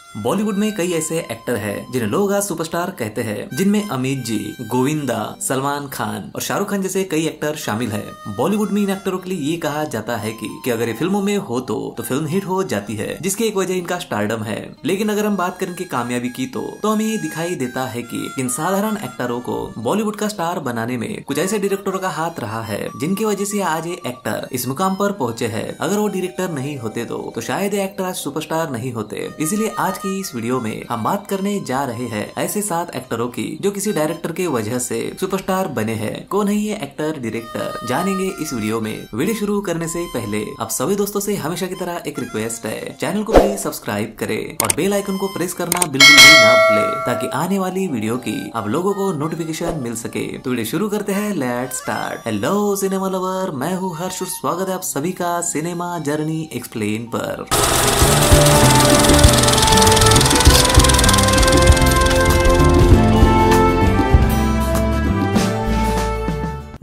बॉलीवुड में कई ऐसे एक्टर हैं जिन्हें लोग आज सुपरस्टार कहते हैं, जिनमें अमित जी, गोविंदा, सलमान खान और शाहरुख खान जैसे कई एक्टर शामिल हैं। बॉलीवुड में इन एक्टरों के लिए ये कहा जाता है कि अगर ये फिल्मों में हो तो फिल्म हिट हो जाती है, जिसकी एक वजह इनका स्टारडम है। लेकिन अगर हम बात करें इनकी कामयाबी की तो हमें ये दिखाई देता है कि इन साधारण एक्टरों को बॉलीवुड का स्टार बनाने में कुछ ऐसे डायरेक्टरों का हाथ रहा है, जिनकी वजह से आज ये एक्टर इस मुकाम पर पहुंचे हैं। अगर वो डायरेक्टर नहीं होते तो शायद ये एक्टर आज सुपरस्टार नहीं होते। इसलिए आज की इस वीडियो में हम बात करने जा रहे हैं ऐसे 7 एक्टरों की जो किसी डायरेक्टर के वजह से सुपरस्टार बने हैं। कौन है ये एक्टर डायरेक्टर, जानेंगे इस वीडियो में। वीडियो शुरू करने से पहले आप सभी दोस्तों से हमेशा की तरह एक रिक्वेस्ट है, चैनल को प्लीज सब्सक्राइब करें और बेल आइकन को प्रेस करना बिल्कुल भी ना भूले, ताकि आने वाली वीडियो की आप लोगों को नोटिफिकेशन मिल सके। तो वीडियो शुरू करते हैं, let's start. Hello cinema lover, मैं हूँ हर्ष और स्वागत है आप सभी का सिनेमा जर्नी एक्सप्लेन पर।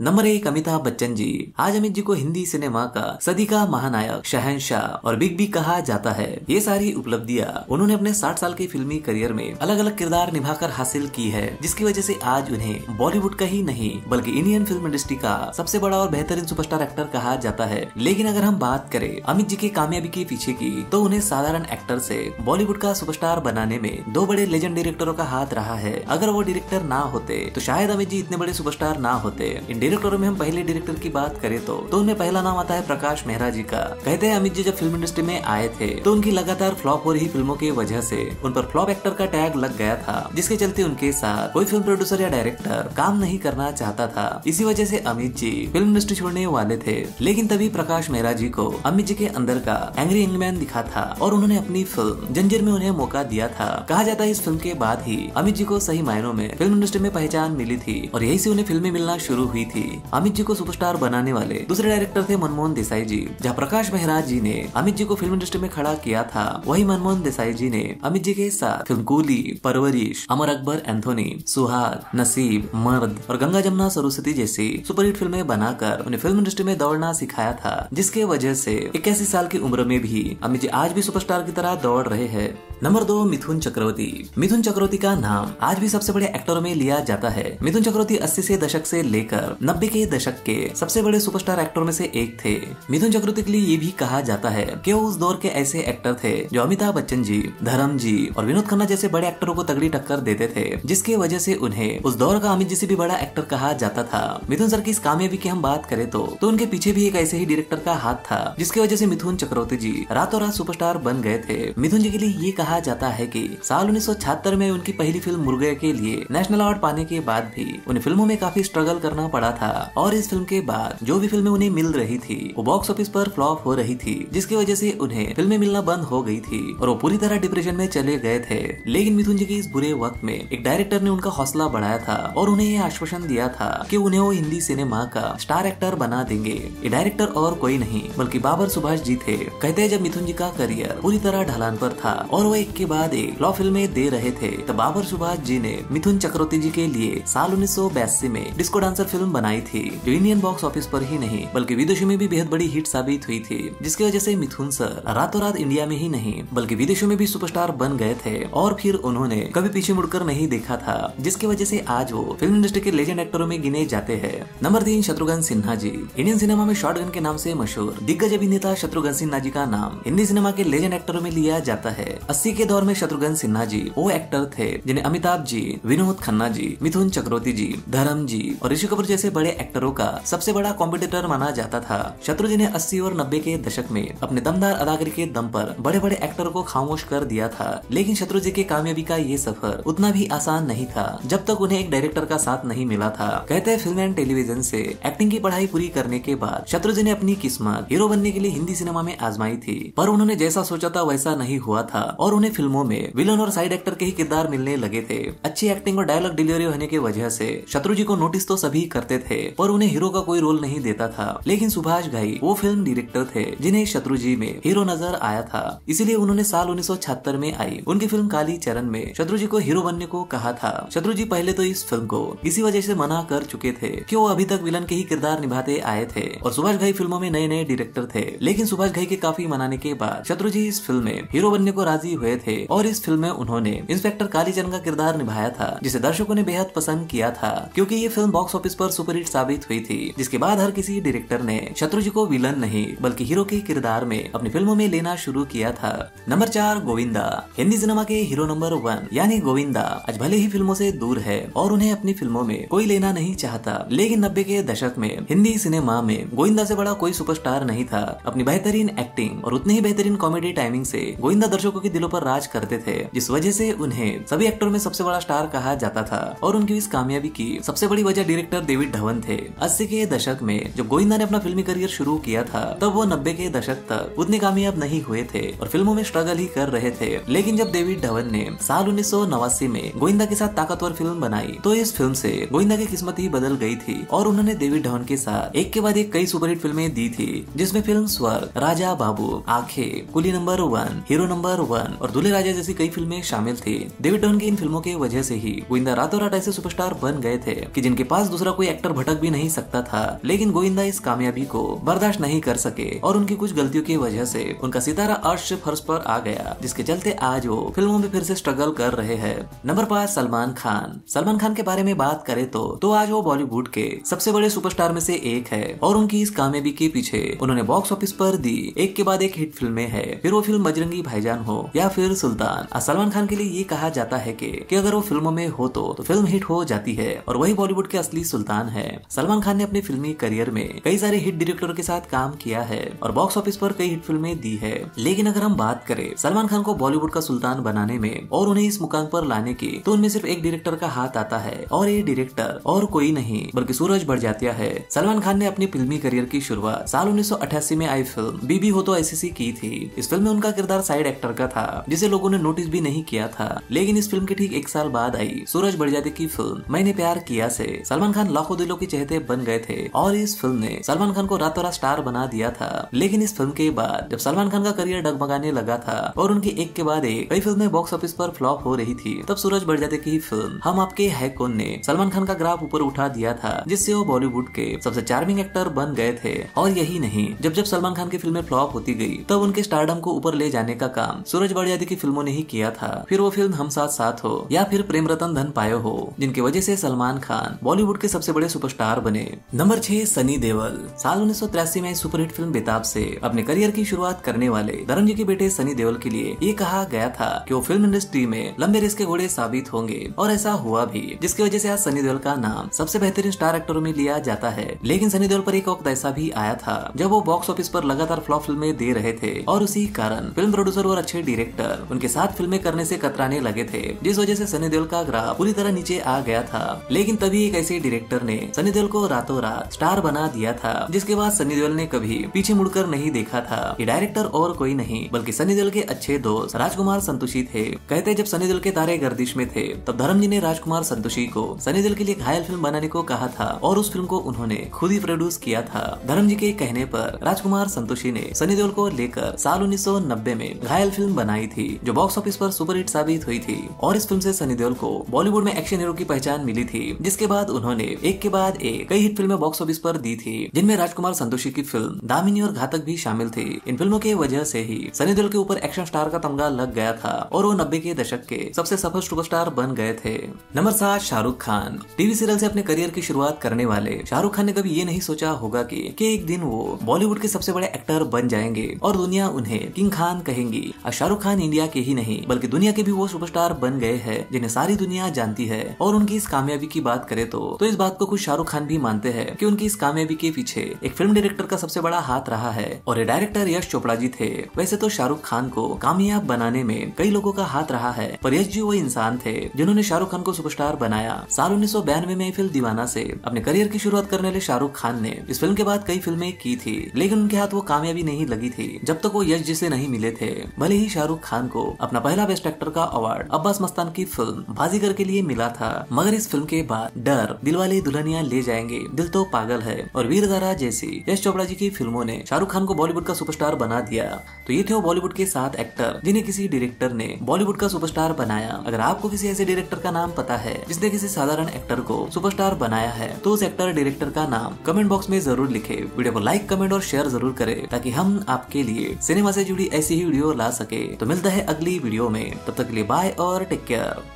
नंबर 1, अमिताभ बच्चन जी। आज अमित जी को हिंदी सिनेमा का सदी का महानायक, शहंशाह और बिग बी कहा जाता है। ये सारी उपलब्धियां उन्होंने अपने 60 साल के फिल्मी करियर में अलग अलग किरदार निभाकर हासिल की है, जिसकी वजह से आज उन्हें बॉलीवुड का ही नहीं बल्कि इंडियन फिल्म इंडस्ट्री का सबसे बड़ा और बेहतरीन सुपरस्टार एक्टर कहा जाता है। लेकिन अगर हम बात करें अमित जी की कामयाबी के पीछे की, तो उन्हें साधारण एक्टर से बॉलीवुड का सुपरस्टार बनाने में 2 बड़े लेजेंड डायरेक्टरों का हाथ रहा है। अगर वो डायरेक्टर ना होते तो शायद अमित जी इतने बड़े सुपरस्टार ना होते। डायरेक्टरों में हम पहले डायरेक्टर की बात करें तो उनमें पहला नाम आता है प्रकाश मेहरा जी का। कहते हैं अमित जी जब फिल्म इंडस्ट्री में आए थे तो उनकी लगातार फ्लॉप हो रही फिल्मों की वजह से उन पर फ्लॉप एक्टर का टैग लग गया था, जिसके चलते उनके साथ कोई फिल्म प्रोड्यूसर या डायरेक्टर काम नहीं करना चाहता था। इसी वजह से अमित जी फिल्म इंडस्ट्री छोड़ने वाले थे। लेकिन तभी प्रकाश मेहरा जी को अमित जी के अंदर का एंग्री यंगमैन दिखा था और उन्होंने अपनी फिल्म जंजीर में उन्हें मौका दिया था। कहा जाता है इस फिल्म के बाद ही अमित जी को सही मायनों में फिल्म इंडस्ट्री में पहचान मिली थी और यही से उन्हें फिल्में मिलना शुरू हुई थी। अमित जी को सुपरस्टार बनाने वाले दूसरे डायरेक्टर थे मनमोहन देसाई जी। जहां प्रकाश मेहरा जी ने अमित जी को फिल्म इंडस्ट्री में खड़ा किया था, वही मनमोहन देसाई जी ने अमित जी के साथ फिल्म कूली, परवरिश, अमर अकबर एंथोनी, सुहाग, नसीब, मर्द और गंगा जमुना सरस्वती जैसी सुपरहिट फिल्में बनाकर उन्हें फिल्म इंडस्ट्री में दौड़ना सिखाया था, जिसके वजह से 81 साल की उम्र में भी अमित जी आज भी सुपरस्टार की तरह दौड़ रहे हैं। नंबर 2, मिथुन चक्रवर्ती। मिथुन चक्रवर्ती का नाम आज भी सबसे बड़े एक्टरों में लिया जाता है। मिथुन चक्रवर्ती 80 के दशक से लेकर 90 के दशक के सबसे बड़े सुपरस्टार एक्टरों में से एक थे। मिथुन चक्रवर्ती के लिए ये भी कहा जाता है कि वो उस दौर के ऐसे एक्टर थे जो अमिताभ बच्चन जी, धर्म जी और विनोद खन्ना जैसे बड़े एक्टरों को तगड़ी टक्कर देते थे, जिसकी वजह से उन्हें उस दौर का अमित जी से भी बड़ा एक्टर कहा जाता था। मिथुन सर की इस कामयाबी की हम बात करें तो उनके पीछे भी एक ऐसे ही डायरेक्टर का हाथ था, जिसकी वजह से मिथुन चक्रवर्ती जी रातों रात सुपरस्टार बन गए थे। मिथुन जी के लिए ये कहा जाता है कि साल 1976 में उनकी पहली फिल्म मुर्गे के लिए नेशनल अवार्ड पाने के बाद भी उन्हें फिल्मों में काफी स्ट्रगल करना पड़ा था और इस फिल्म के बाद जो भी फिल्में उन्हें मिल रही थी वो बॉक्स ऑफिस पर फ्लॉप हो रही थी, जिसकी वजह से उन्हें फिल्में मिलना बंद हो गई थी और वो पूरी तरह डिप्रेशन में चले गए थे। लेकिन मिथुन जी के इस बुरे वक्त में एक डायरेक्टर ने उनका हौसला बढ़ाया था और उन्हें यह आश्वासन दिया था कि उन्हें वो हिंदी सिनेमा का स्टार एक्टर बना देंगे। ये डायरेक्टर और कोई नहीं बल्कि बाबर सुभाष जी थे। कहते हैं जब मिथुन जी का करियर पूरी तरह ढलान पर था और वो एक के बाद एक फ्लॉप फिल्में दे रहे थे, तो बाबर सुभाष जी ने मिथुन चक्रवर्ती जी के लिए साल 1982 में डिस्को डांसर फिल्म बनाई थी, जो इंडियन बॉक्स ऑफिस पर ही नहीं बल्कि विदेशों में भी बेहद बड़ी हिट साबित हुई थी, जिसकी वजह से मिथुन सर रातों रात इंडिया में ही नहीं बल्कि विदेशों में भी सुपरस्टार बन गए थे और फिर उन्होंने कभी पीछे मुड़कर नहीं देखा था, जिसकी वजह से आज वो फिल्म इंडस्ट्री के लेजेंड एक्टरों में गिने जाते हैं। Number 3, Shatrughan Sinha ji. Indian cinema में शॉटगन के नाम से मशहूर दिग्गज अभिनेता शत्रुघ्न सिन्हा जी का नाम हिंदी सिनेमा के लेजेंड एक्टरों में लिया जाता है। 80 के दौर में शत्रुघ्न सिन्हा जी वो एक्टर थे जिन्हें अमिताभ जी, विनोद खन्ना जी, मिथुन चक्रवर्ती जी, धर्म जी और ऋषि कपूर जैसे बड़े एक्टरों का सबसे बड़ा कॉम्पिटिटर माना जाता था। शत्रु जी ने 80 और 90 के दशक में अपने दमदार अदाकारी के दम पर बड़े बड़े एक्टरों को खामोश कर दिया था। लेकिन शत्रु जी के कामयाबी का ये सफर उतना भी आसान नहीं था जब तक उन्हें एक डायरेक्टर का साथ नहीं मिला था। कहते हैं फिल्म एंड टेलीविजन से एक्टिंग की पढ़ाई पूरी करने के बाद शत्रु जी ने अपनी किस्मत हीरो बनने के लिए हिंदी सिनेमा में आजमाई थी, पर उन्होंने जैसा सोचा था वैसा नहीं हुआ था और उन्हें फिल्मों में विलन और साइड एक्टर के ही किरदार मिलने लगे थे। अच्छी एक्टिंग और डायलॉग डिलीवरी होने की वजह से शत्रु जी को नोटिस तो सभी करते थे पर उन्हें हीरो का कोई रोल नहीं देता था। लेकिन सुभाष घाई वो फिल्म डायरेक्टर थे जिन्हें शत्रु जी में हीरो नजर आया था, इसलिए उन्होंने साल 1976 में आई उनकी फिल्म काली चरण में शत्रु जी को हीरो बनने को कहा था। शत्रु जी पहले तो इस फिल्म को इसी वजह से मना कर चुके थे कि वो अभी तक विलन के ही किरदार निभाते आए थे और सुभाष घाई फिल्मों में नए नए डायरेक्टर थे। लेकिन सुभाष घाई के काफी मनाने के बाद शत्रु जी इस फिल्म में हीरो बनने को राजी हुए थे और इस फिल्म में उन्होंने इंस्पेक्टर कालीचरण का किरदार निभाया था, जिसे दर्शकों ने बेहद पसंद किया था क्योंकि ये फिल्म बॉक्स ऑफिस पर सुपरहिट साबित हुई थी। जिसके बाद हर किसी डायरेक्टर ने शत्रुजी को विलन नहीं बल्कि हीरो के किरदार में अपनी फिल्मों में लेना शुरू किया था। नंबर 4 गोविंदा। हिंदी सिनेमा के हीरो नंबर 1 यानी गोविंदा आज भले ही फिल्मों से दूर है और उन्हें अपनी फिल्मों में कोई लेना नहीं चाहता, लेकिन 90 के दशक में हिंदी सिनेमा में गोविंदा से बड़ा कोई सुपरस्टार नहीं था। अपनी बेहतरीन एक्टिंग और उतनी ही बेहतरीन कॉमेडी टाइमिंग से गोविंदा दर्शकों के दिलों पर राज करते थे, जिस वजह से उन्हें सभी एक्टरों में सबसे बड़ा स्टार कहा जाता था। और उनकी इस कामयाबी की सबसे बड़ी वजह डायरेक्टर डेविड धवन थे। 80 के दशक में जब गोविंदा ने अपना फिल्मी करियर शुरू किया था तब वो 90 के दशक तक उतने कामयाब नहीं हुए थे और फिल्मों में स्ट्रगल ही कर रहे थे। लेकिन जब डेविड धवन ने साल 1989 में गोविंदा के साथ ताकतवर फिल्म बनाई तो इस फिल्म से गोविंदा की किस्मत ही बदल गई थी और उन्होंने डेविड धवन के साथ एक के बाद एक कई सुपरहिट फिल्में दी थी, जिसमें फिल्म स्वर्ग, राजा बाबू, आंखें, कुली नंबर 1, हीरो नंबर 1 और दूल्हे राजा जैसी कई फिल्में शामिल थी। डेविड धवन की इन फिल्मों के वजह से ही गोविंदा रातों रात ऐसे सुपरस्टार बन गए थे कि जिनके पास दूसरा कोई एक्टर भटक भी नहीं सकता था। लेकिन गोविंदा इस कामयाबी को बर्दाश्त नहीं कर सके और उनकी कुछ गलतियों की वजह से उनका सितारा अर्श से फर्श पर आ गया, जिसके चलते आज वो फिल्मों में फिर से स्ट्रगल कर रहे हैं। नंबर 5 सलमान खान। सलमान खान के बारे में बात करें तो आज वो बॉलीवुड के सबसे बड़े सुपरस्टार में से एक है और उनकी इस कामयाबी के पीछे उन्होंने बॉक्स ऑफिस पर दी एक के बाद एक हिट फिल्में हैं। फिर वो फिल्म बजरंगी भाईजान हो या फिर सुल्तान। सलमान खान के लिए ये कहा जाता है कि अगर वो फिल्मों में हो तो फिल्म हिट हो जाती है और वही बॉलीवुड के असली सुल्तान है। सलमान खान ने अपने फिल्मी करियर में कई सारे हिट डायरेक्टरों के साथ काम किया है और बॉक्स ऑफिस पर कई हिट फिल्में दी है। लेकिन अगर हम बात करें सलमान खान को बॉलीवुड का सुल्तान बनाने में और उन्हें इस मुकाम पर लाने की, तो उनमें सिर्फ एक डायरेक्टर का हाथ आता है और ये डायरेक्टर और कोई नहीं बल्कि सूरज बड़जात्या है। सलमान खान ने अपनी फिल्मी करियर की शुरुआत साल 1988 में आई फिल्म बीबी हो तो ऐसी की थी। इस फिल्म में उनका किरदार साइड एक्टर का था, जिसे लोगों ने नोटिस भी नहीं किया था। लेकिन इस फिल्म के ठीक एक साल बाद आई सूरज बड़जात्या की फिल्म मैंने प्यार किया से सलमान खान लाखों दिलों के चहेते बन गए थे और इस फिल्म ने सलमान खान को रातों रात स्टार बना दिया था। लेकिन इस फिल्म के बाद जब सलमान खान का करियर डगमगाने लगा था और उनकी एक के बाद एक कई फिल्में बॉक्स ऑफिस पर फ्लॉप हो रही थी, तब सूरज बड़जात्या की फिल्म हम आपके है कौन ने सलमान खान का ग्राफ ऊपर उठा दिया था, जिससे वो बॉलीवुड के सबसे चार्मिंग एक्टर बन गए थे। और यही नहीं, जब जब सलमान खान की फिल्में फ्लॉप होती गई तब उनके स्टारडम को ऊपर ले जाने का काम सूरज बड़जात्या की फिल्मों ने ही किया था। फिर वो फिल्म हम साथ साथ हो या फिर प्रेम रतन धन पायो हो, जिनकी वजह से सलमान खान बॉलीवुड के सबसे बड़े सुपरस्टार बने। नंबर 6 सनी देओल। साल 1983 में सुपरहिट फिल्म बेताब से अपने करियर की शुरुआत करने वाले धर्म जी के बेटे सनी देओल के लिए ये कहा गया था कि वो फिल्म इंडस्ट्री में लंबे रेस के घोड़े साबित होंगे और ऐसा हुआ भी, जिसकी वजह से आज सनी देओल का नाम सबसे बेहतरीन स्टार एक्टरों में लिया जाता है। लेकिन सनी देओल पर एक वक्त ऐसा भी आया था जब वो बॉक्स ऑफिस पर लगातार फ्लॉप फिल्में दे रहे थे और उसी कारण फिल्म प्रोड्यूसर और अच्छे डायरेक्टर उनके साथ फिल्में करने से कतराने लगे थे, जिस वजह से सनी देओल का ग्राफ पूरी तरह नीचे आ गया था। लेकिन तभी एक ऐसे डायरेक्टर ने सनी देओल को रातों रात स्टार बना दिया था, जिसके बाद सनी देओल ने कभी पीछे मुड़कर नहीं देखा था। ये डायरेक्टर और कोई नहीं बल्कि सनी देओल के अच्छे दोस्त राजकुमार संतोषी थे। कहते जब सनी देओल के तारे गर्दिश में थे तब धर्म जी ने राजकुमार संतोषी को सनी देओल के लिए घायल फिल्म बनाने को कहा था और उस फिल्म को उन्होंने खुद ही प्रोड्यूस किया था। धर्म जी के कहने पर राजकुमार संतोषी ने सनी देओल को लेकर साल 1990 में घायल फिल्म बनाई थी, जो बॉक्स ऑफिस पर सुपरहिट साबित हुई थी और इस फिल्म से सनी देओल को बॉलीवुड में एक्शन हीरो की पहचान मिली थी। जिसके बाद उन्होंने एक के बाद एक कई हिट फिल्में बॉक्स ऑफिस पर दी थी, जिनमें राजकुमार संतोषी की फिल्म दामिनी और घातक भी शामिल थी। इन फिल्मों के वजह से ही सनी देओल के ऊपर एक्शन स्टार का तमगा लग गया था और वो 90 के दशक के सबसे सफल सुपरस्टार बन गए थे। Number 7 Shahrukh Khan. TV serial से अपने करियर की शुरुआत करने वाले शाहरुख खान ने कभी ये नहीं सोचा होगा कि एक दिन वो बॉलीवुड के सबसे बड़े एक्टर बन जाएंगे और दुनिया उन्हें किंग खान कहेंगी। शाहरुख खान इंडिया के ही नहीं बल्कि दुनिया के भी वो सुपरस्टार बन गए हैं जिन्हें सारी दुनिया जानती है। और उनकी इस कामयाबी की बात करें तो इस बात को खुद शाहरुख खान भी मानते हैं कि उनकी इस कामयाबी के पीछे एक फिल्म डायरेक्टर का सबसे बड़ा हाथ रहा है और ये डायरेक्टर यश चोपड़ा जी थे। वैसे तो शाहरुख खान को कामयाब बनाने में कई लोगों का हाथ रहा है, पर यश जी वो इंसान थे जिन्होंने शाहरुख खान को सुपरस्टार बनाया। साल 1992 में फिल्म दीवाना से अपने करियर की शुरुआत करने वाले शाहरुख खान ने इस फिल्म के बाद कई फिल्में की थी, लेकिन उनके हाथ वो कामयाबी नहीं लगी थी जब तक वो यश जी से नहीं मिले थे। भले ही शाहरुख खान को अपना पहला बेस्ट एक्टर का अवार्ड अब्बास मस्तान की फिल्म बाजीगर के लिए मिला था, मगर इस फिल्म के बाद डर, दिलवाले दुल्हनिया ले जाएंगे, दिल तो पागल है और वीरधारा जैसी यश चोपड़ा जी की फिल्मों ने शाहरुख खान को बॉलीवुड का सुपरस्टार बना दिया। तो ये थे वो बॉलीवुड के 7 एक्टर जिन्हें किसी डायरेक्टर ने बॉलीवुड का सुपरस्टार बनाया। अगर आपको किसी ऐसे डायरेक्टर का नाम पता है जिसने किसी साधारण एक्टर को सुपरस्टार बनाया है तो उस एक्टर डायरेक्टर का नाम कमेंट बॉक्स में जरूर लिखे। वीडियो को लाइक, कमेंट और शेयर जरूर करें ताकि हम आपके लिए सिनेमा से जुड़ी ऐसी ही वीडियो ला सके। तो मिलता है अगली वीडियो में, तब तक के लिए बाय और टेक केयर।